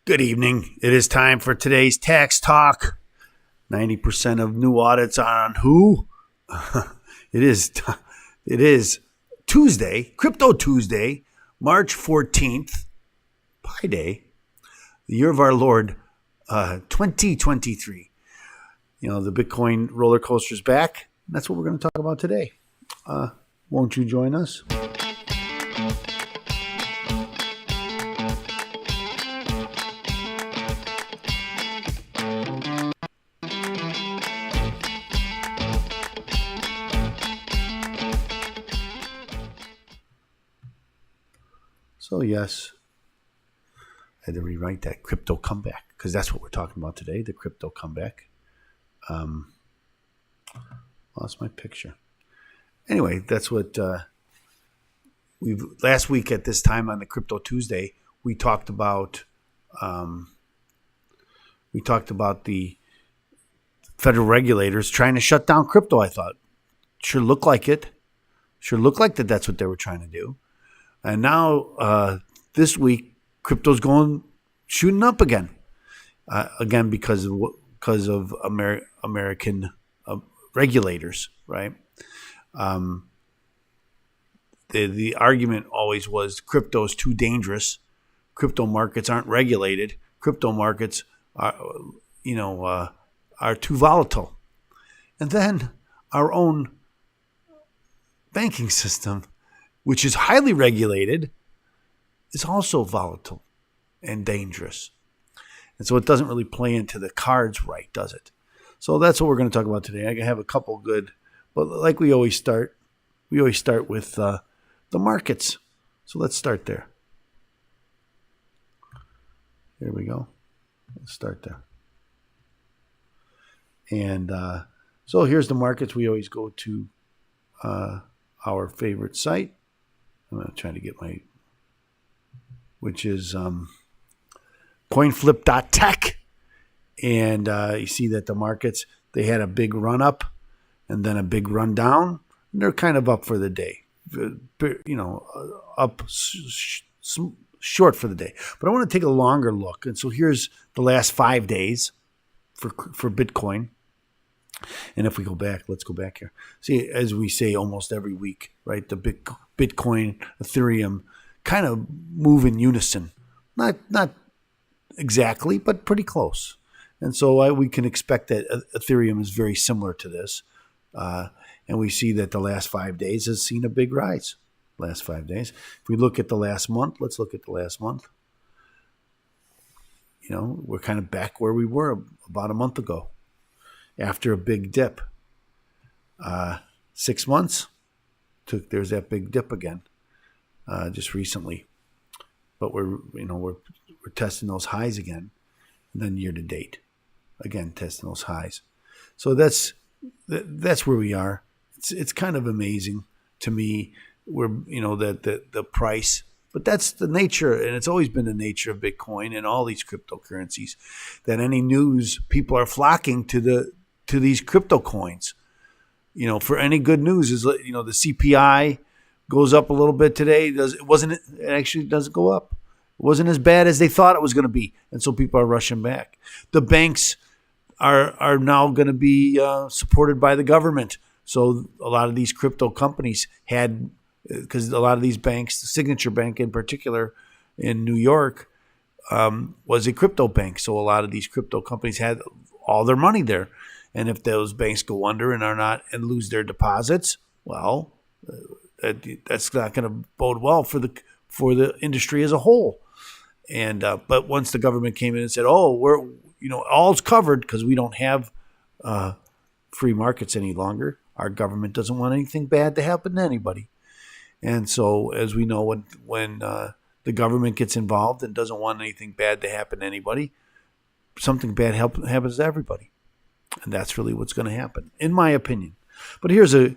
Good evening. It is time for today's tax talk. 90% of new audits are on who? It is Tuesday, Crypto Tuesday, March 14th, Pi Day, the year of our Lord, 2023. You know, the Bitcoin roller coaster's back. That's what we're going to talk about today. Won't you join us? So yes, I had to rewrite that crypto comeback because that's what we're talking about today, the crypto comeback. Lost my picture. Anyway, that's what last week at this time on the Crypto Tuesday, we talked about the federal regulators trying to shut down crypto. I thought sure looked like it. Sure looked like that's what they were trying to do. And now this week, crypto's shooting up again, because of American regulators, right? The argument always was crypto's too dangerous. Crypto markets aren't regulated. Crypto markets are too volatile. And then our own banking system, which is highly regulated, is also volatile and dangerous. And so it doesn't really play into the cards right, does it? So that's what we're going to talk about today. I have a couple good, but like we always start with the markets. So let's start there. Here we go. Let's start there. And so here's the markets. We always go to our favorite site. I'm going to try to get which is coinflip.tech. And you see that the markets, they had a big run up and then a big run down. And they're kind of up for the day, up short for the day. But I want to take a longer look. And so here's the last 5 days for Bitcoin. And if we go back, let's go back here. See, as we say almost every week, right? The Bitcoin, Ethereum kind of move in unison. Not exactly, but pretty close. And so we can expect that Ethereum is very similar to this. And we see that the last 5 days has seen a big rise. Last 5 days. If we look at the last month, let's look at the last month. We're kind of back where we were about a month ago. After a big dip, 6 months, there's that big dip again, just recently. But we're testing those highs again, and then year to date, again testing those highs. So that's where we are. It's kind of amazing to me. That the price. But that's the nature, and it's always been the nature of Bitcoin and all these cryptocurrencies, that any news, people are flocking to these crypto coins. For any good news is, the CPI goes up a little bit today. It actually doesn't go up. It wasn't as bad as they thought it was going to be. And so people are rushing back. The banks are now going to be supported by the government. So a lot of these crypto companies because a lot of these banks, the Signature Bank in particular in New York, was a crypto bank. So a lot of these crypto companies had all their money there. And if those banks go under and lose their deposits, well, that's not going to bode well for the industry as a whole. And but once the government came in and said, "Oh, we're all's covered because we don't have free markets any longer," our government doesn't want anything bad to happen to anybody. And so, as we know, when the government gets involved and doesn't want anything bad to happen to anybody, something bad happens to everybody. And that's really what's going to happen, in my opinion. But here's the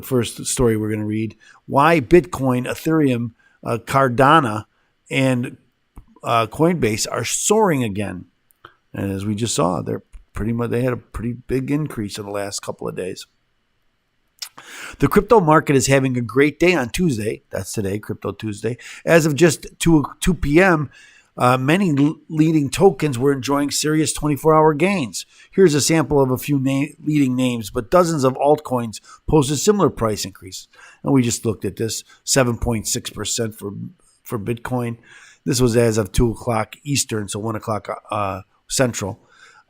first story we're going to read: why Bitcoin, Ethereum, Cardano, and Coinbase are soaring again. And as we just saw, they had a pretty big increase in the last couple of days. The crypto market is having a great day on Tuesday. That's today, Crypto Tuesday. As of just 2 p.m., many leading tokens were enjoying serious 24-hour gains. Here's a sample of a few leading names, but dozens of altcoins posted similar price increases. And we just looked at this, 7.6% for Bitcoin. This was as of 2 o'clock Eastern, so 1 o'clock Central.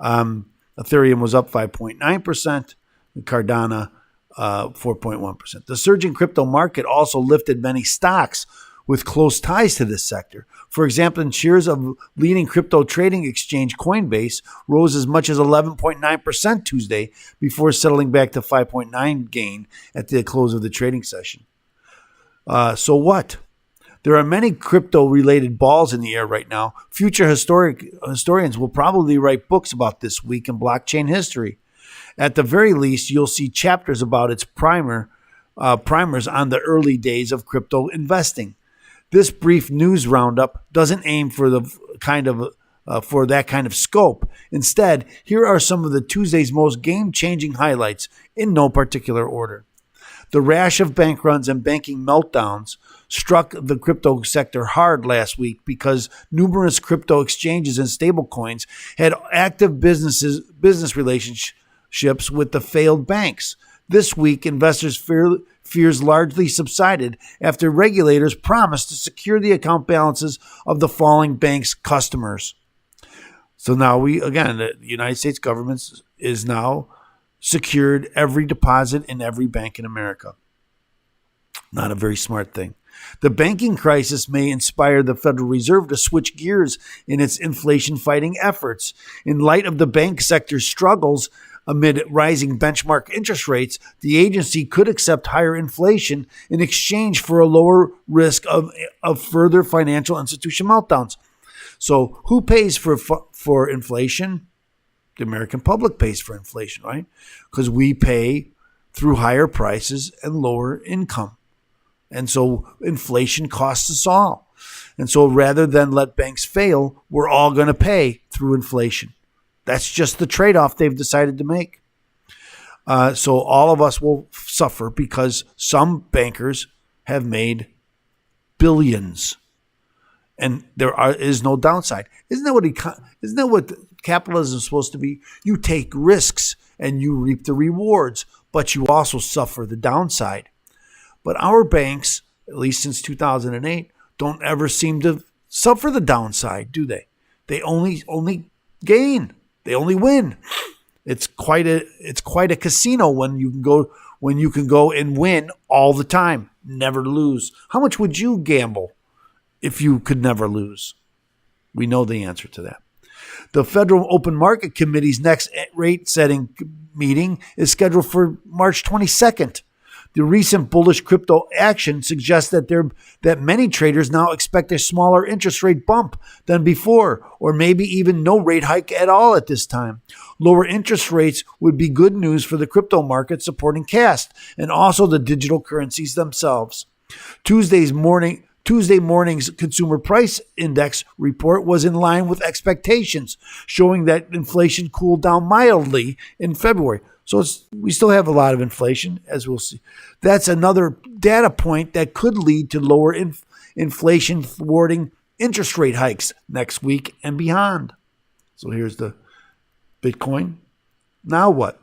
Ethereum was up 5.9%, Cardano 4.1%. The surge in crypto market also lifted many stocks with close ties to this sector. For example, shares of leading crypto trading exchange Coinbase rose as much as 11.9% Tuesday before settling back to 5.9% gain at the close of the trading session. So what? There are many crypto-related balls in the air right now. Future historians will probably write books about this week in blockchain history. At the very least, you'll see chapters about its primers on the early days of crypto investing. This brief news roundup doesn't aim for that kind of scope. Instead, here are some of the Tuesday's most game-changing highlights in no particular order. The rash of bank runs and banking meltdowns struck the crypto sector hard last week because numerous crypto exchanges and stablecoins had active business relationships with the failed banks. This week, investors' fears largely subsided after regulators promised to secure the account balances of the falling banks' customers. So now the United States government is now secured every deposit in every bank in America. Not a very smart thing. The banking crisis may inspire the Federal Reserve to switch gears in its inflation-fighting efforts. In light of the bank sector's struggles amid rising benchmark interest rates, the agency could accept higher inflation in exchange for a lower risk of further financial institution meltdowns. So who pays for inflation? The American public pays for inflation, right? Because we pay through higher prices and lower income. And so inflation costs us all. And so rather than let banks fail, we're all going to pay through inflation. That's just the trade-off they've decided to make. So all of us will suffer because some bankers have made billions. And there is no downside. Isn't that what capitalism is supposed to be? You take risks and you reap the rewards, but you also suffer the downside. But our banks, at least since 2008, don't ever seem to suffer the downside, do they? They only gain. They only win. It's quite a casino when you can go and win all the time, never lose. How much would you gamble if you could never lose? We know the answer to that. The Federal Open Market Committee's next rate-setting meeting is scheduled for March 22nd. The recent bullish crypto action suggests that many traders now expect a smaller interest rate bump than before, or maybe even no rate hike at all at this time. Lower interest rates would be good news for the crypto market, supporting cash and also the digital currencies themselves. Tuesday morning's Consumer Price Index report was in line with expectations, showing that inflation cooled down mildly in February. So we still have a lot of inflation, as we'll see. That's another data point that could lead to lower inflation thwarting interest rate hikes next week and beyond. So here's the Bitcoin. Now what?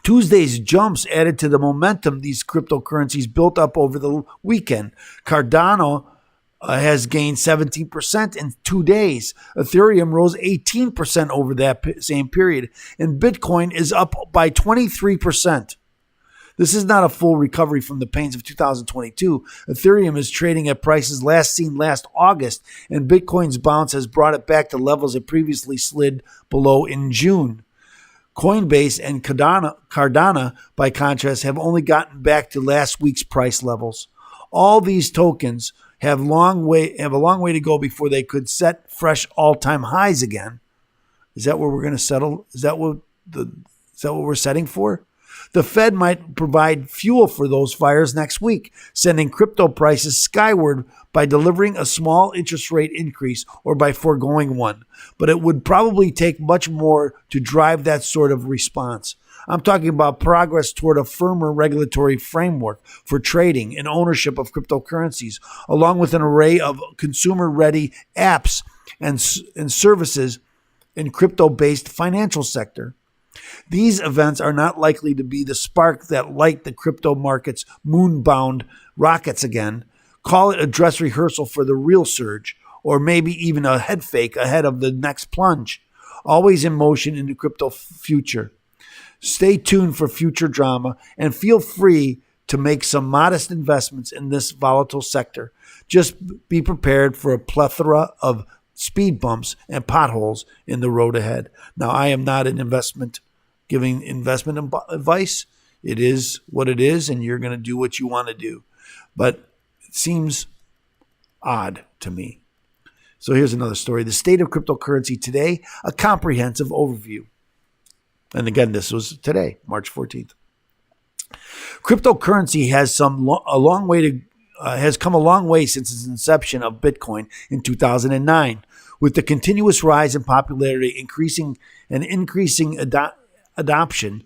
Tuesday's jumps added to the momentum these cryptocurrencies built up over the weekend. Cardano has gained 17% in 2 days. Ethereum rose 18% over that same period. And Bitcoin is up by 23%. This is not a full recovery from the pains of 2022. Ethereum is trading at prices last seen last August, and Bitcoin's bounce has brought it back to levels it previously slid below in June. Coinbase and Cardano, by contrast, have only gotten back to last week's price levels. All these tokens have a long way to go before they could set fresh all-time highs again. Is that where we're going to settle? Is that what we're setting for? The Fed might provide fuel for those fires next week, sending crypto prices skyward by delivering a small interest rate increase or by foregoing one. But it would probably take much more to drive that sort of response. I'm talking about progress toward a firmer regulatory framework for trading and ownership of cryptocurrencies, along with an array of consumer-ready apps and services in crypto-based financial sector. These events are not likely to be the spark that light the crypto market's moon-bound rockets again. Call it a dress rehearsal for the real surge, or maybe even a head fake ahead of the next plunge. Always in motion in the crypto future. Stay tuned for future drama and feel free to make some modest investments in this volatile sector. Just be prepared for a plethora of speed bumps and potholes in the road ahead. Now, I am not giving investment advice. It is what it is, and you're going to do what you want to do. But it seems odd to me. So here's another story. The state of cryptocurrency today, a comprehensive overview. And again, this was today, March 14th. Cryptocurrency has come a long way since its inception of Bitcoin in 2009, with the continuous rise in popularity, increasing adoption.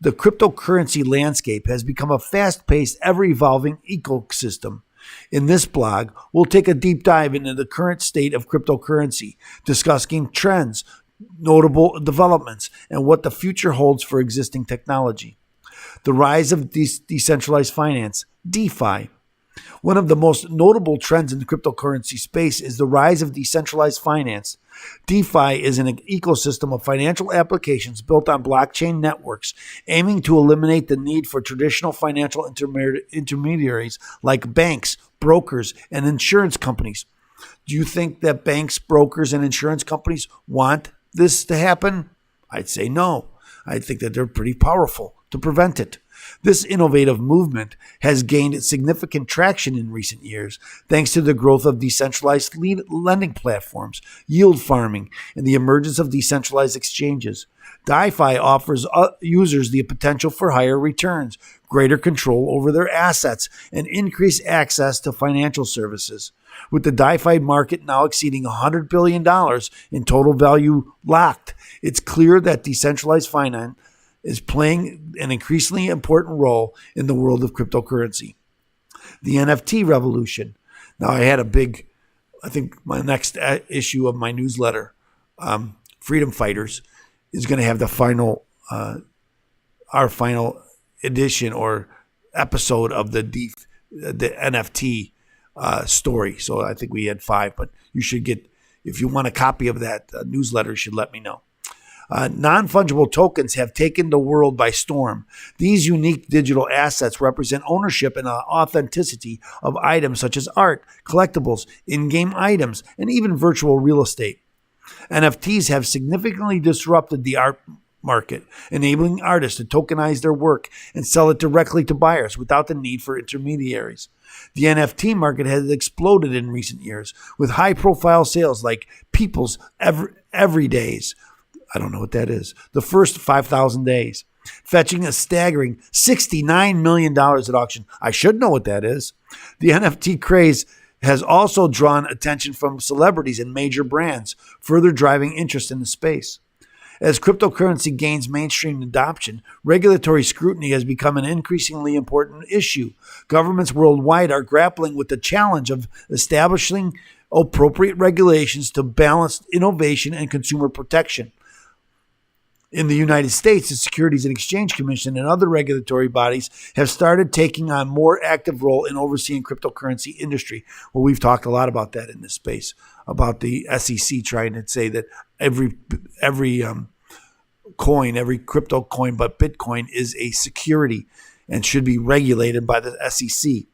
The cryptocurrency landscape has become a fast-paced, ever-evolving ecosystem. In this blog, we'll take a deep dive into the current state of cryptocurrency, discussing trends, notable developments, and what the future holds for existing technology. The rise of decentralized finance, DeFi. One of the most notable trends in the cryptocurrency space is the rise of decentralized finance. DeFi is an ecosystem of financial applications built on blockchain networks, aiming to eliminate the need for traditional financial intermediaries like banks, brokers, and insurance companies. Do you think that banks, brokers, and insurance companies want this to happen? I'd say no. I think that they're pretty powerful to prevent it. This innovative movement has gained significant traction in recent years, thanks to the growth of decentralized lending platforms, yield farming, and the emergence of decentralized exchanges. DeFi offers users the potential for higher returns, greater control over their assets, and increased access to financial services. With the DeFi market now exceeding $100 billion in total value locked, it's clear that decentralized finance is playing an increasingly important role in the world of cryptocurrency. The NFT revolution. Now, I think my next issue of my newsletter, Freedom Fighters, is going to have our final edition or episode of the NFT story. So I think we had 5, but you should get, if you want a copy of that newsletter, you should let me know. Non-fungible tokens have taken the world by storm. These unique digital assets represent ownership and authenticity of items such as art, collectibles, in-game items, and even virtual real estate. NFTs have significantly disrupted the art market, enabling artists to tokenize their work and sell it directly to buyers without the need for intermediaries. The NFT market has exploded in recent years, with high-profile sales like People's Everydays. I don't know what that is. The first 5,000 days, fetching a staggering $69 million at auction. I should know what that is. The NFT craze has also drawn attention from celebrities and major brands, further driving interest in the space. As cryptocurrency gains mainstream adoption, regulatory scrutiny has become an increasingly important issue. Governments worldwide are grappling with the challenge of establishing appropriate regulations to balance innovation and consumer protection. In the United States, the Securities and Exchange Commission and other regulatory bodies have started taking on more active role in overseeing cryptocurrency industry. Well, we've talked a lot about that in this space, about the SEC trying to say that every coin, every crypto coin but Bitcoin is a security and should be regulated by the SEC.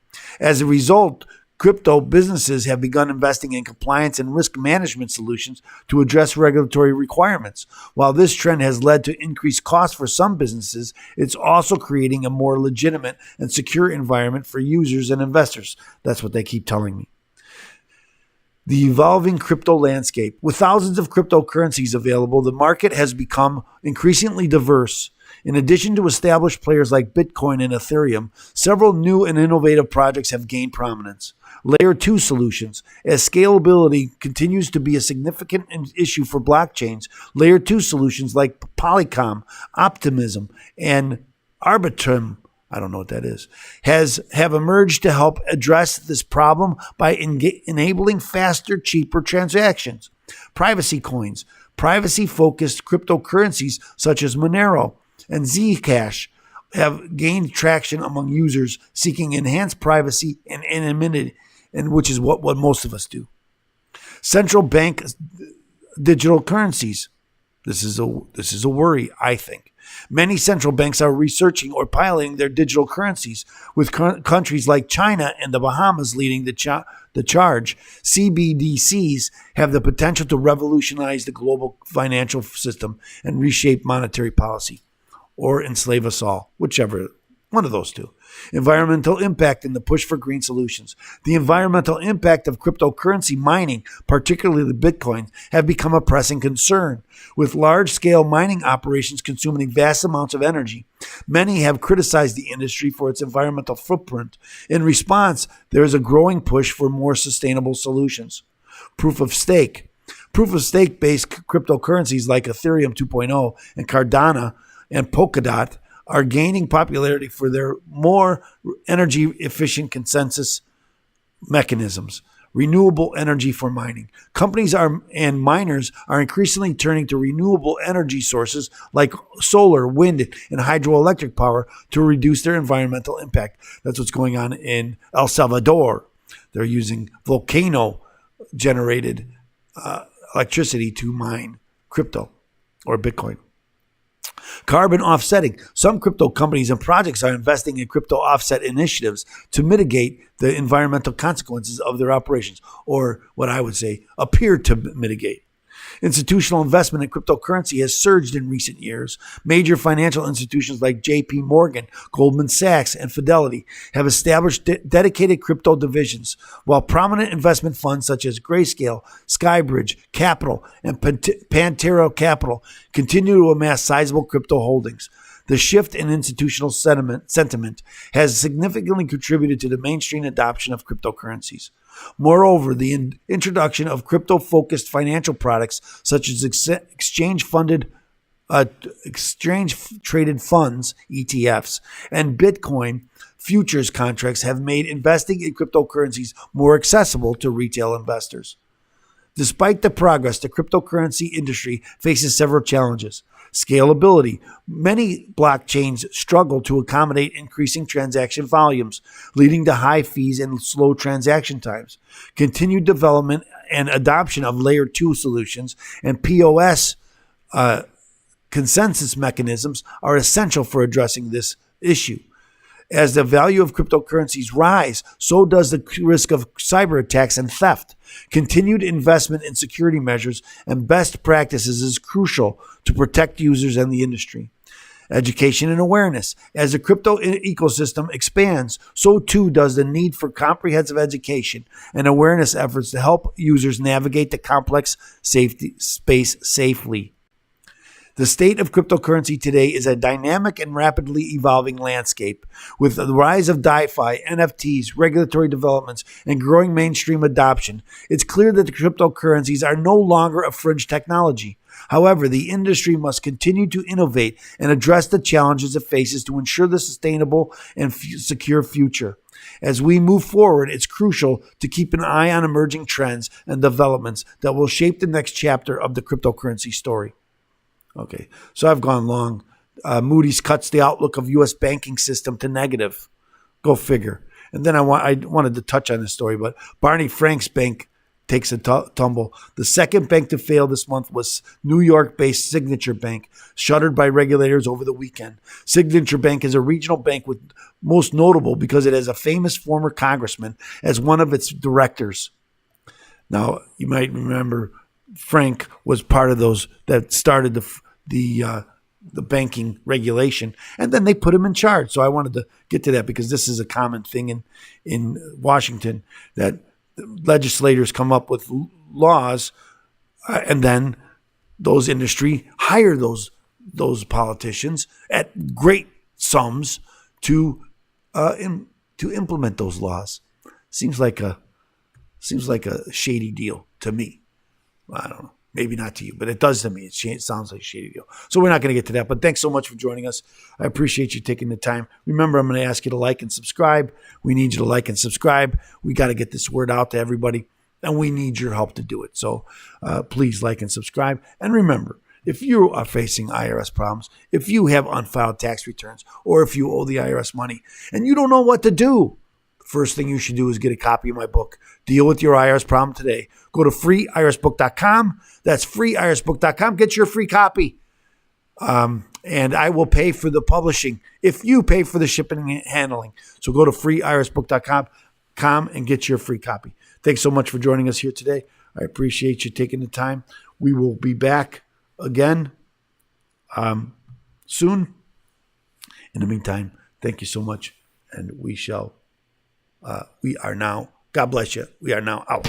As a result, crypto businesses have begun investing in compliance and risk management solutions to address regulatory requirements. While this trend has led to increased costs for some businesses, it's also creating a more legitimate and secure environment for users and investors. That's what they keep telling me. The evolving crypto landscape. With thousands of cryptocurrencies available, the market has become increasingly diverse. In addition to established players like Bitcoin and Ethereum, several new and innovative projects have gained prominence. Layer 2 solutions. As scalability continues to be a significant issue for blockchains, Layer 2 solutions like Polycom, Optimism, and Arbitrum, I don't know what that is, have emerged to help address this problem by enabling faster, cheaper transactions. Privacy coins. Privacy-focused cryptocurrencies such as Monero and Zcash have gained traction among users seeking enhanced privacy and anonymity, and which is what most of us do. Central bank digital currencies. This is a worry, I think. Many central banks are researching or piloting their digital currencies, with countries like China and the Bahamas leading the charge. CBDCs have the potential to revolutionize the global financial system and reshape monetary policy, or enslave us all, whichever, one of those two. Environmental impact and the push for green solutions. The environmental impact of cryptocurrency mining, particularly Bitcoin, have become a pressing concern. With large-scale mining operations consuming vast amounts of energy, many have criticized the industry for its environmental footprint. In response, there is a growing push for more sustainable solutions. Proof of stake. Proof of stake-based cryptocurrencies like Ethereum 2.0 and Cardano and Polkadot are gaining popularity for their more energy-efficient consensus mechanisms. Renewable energy for mining. Companies and miners are increasingly turning to renewable energy sources like solar, wind, and hydroelectric power to reduce their environmental impact. That's what's going on in El Salvador. They're using volcano-generated electricity to mine crypto or Bitcoin. Carbon offsetting. Some crypto companies and projects are investing in crypto offset initiatives to mitigate the environmental consequences of their operations, or what I would say, appear to mitigate. Institutional investment in cryptocurrency has surged in recent years. Major financial institutions like JP Morgan, Goldman Sachs, and Fidelity have established dedicated crypto divisions, while prominent investment funds such as Grayscale, Skybridge Capital, and Pantera Capital continue to amass sizable crypto holdings. The shift in institutional sentiment has significantly contributed to the mainstream adoption of cryptocurrencies. Moreover, the introduction of crypto-focused financial products such as exchange-traded funds, ETFs, and Bitcoin futures contracts have made investing in cryptocurrencies more accessible to retail investors. Despite the progress, the cryptocurrency industry faces several challenges. Scalability. Many blockchains struggle to accommodate increasing transaction volumes, leading to high fees and slow transaction times. Continued development and adoption of Layer 2 solutions and POS consensus mechanisms are essential for addressing this issue. As the value of cryptocurrencies rise, so does the risk of cyber attacks and theft. Continued investment in security measures and best practices is crucial to protect users and the industry. Education and awareness. As the crypto ecosystem expands, so too does the need for comprehensive education and awareness efforts to help users navigate the complex space safely. The state of cryptocurrency today is a dynamic and rapidly evolving landscape. With the rise of DeFi, NFTs, regulatory developments, and growing mainstream adoption, it's clear that the cryptocurrencies are no longer a fringe technology. However, the industry must continue to innovate and address the challenges it faces to ensure the sustainable and secure future. As we move forward, it's crucial to keep an eye on emerging trends and developments that will shape the next chapter of the cryptocurrency story. Okay, so I've gone long. Moody's cuts the outlook of U.S. banking system to negative. Go figure. And then I wanted to touch on this story, but Barney Frank's bank takes a tumble. The second bank to fail this month was New York-based Signature Bank, shuttered by regulators over the weekend. Signature Bank is a regional bank with most notable because it has a famous former congressman as one of its directors. Now, you might remember Frank was part of those that started the banking regulation, and then they put him in charge. So I wanted to get to that because this is a common thing in Washington, that legislators come up with laws, and then those industry hire those those politicians at great sums to implement those laws. Seems like a shady deal to me. I don't know. Maybe not to you, but it does to me. It sounds like a shady deal. So we're not going to get to that, but thanks so much for joining us. I appreciate you taking the time. Remember, I'm going to ask you to like and subscribe. We need you to like and subscribe. We got to get this word out to everybody, and we need your help to do it. So please like and subscribe. And remember, if you are facing IRS problems, if you have unfiled tax returns, or if you owe the IRS money and you don't know what to do, first thing you should do is get a copy of my book, Deal with Your IRS Problem Today. Go to freeirsbook.com. That's freeirsbook.com. Get your free copy. And I will pay for the publishing if you pay for the shipping and handling. So go to freeirsbook.com and get your free copy. Thanks so much for joining us here today. I appreciate you taking the time. We will be back again soon. In the meantime, thank you so much. And we are now, God bless you. We are now out.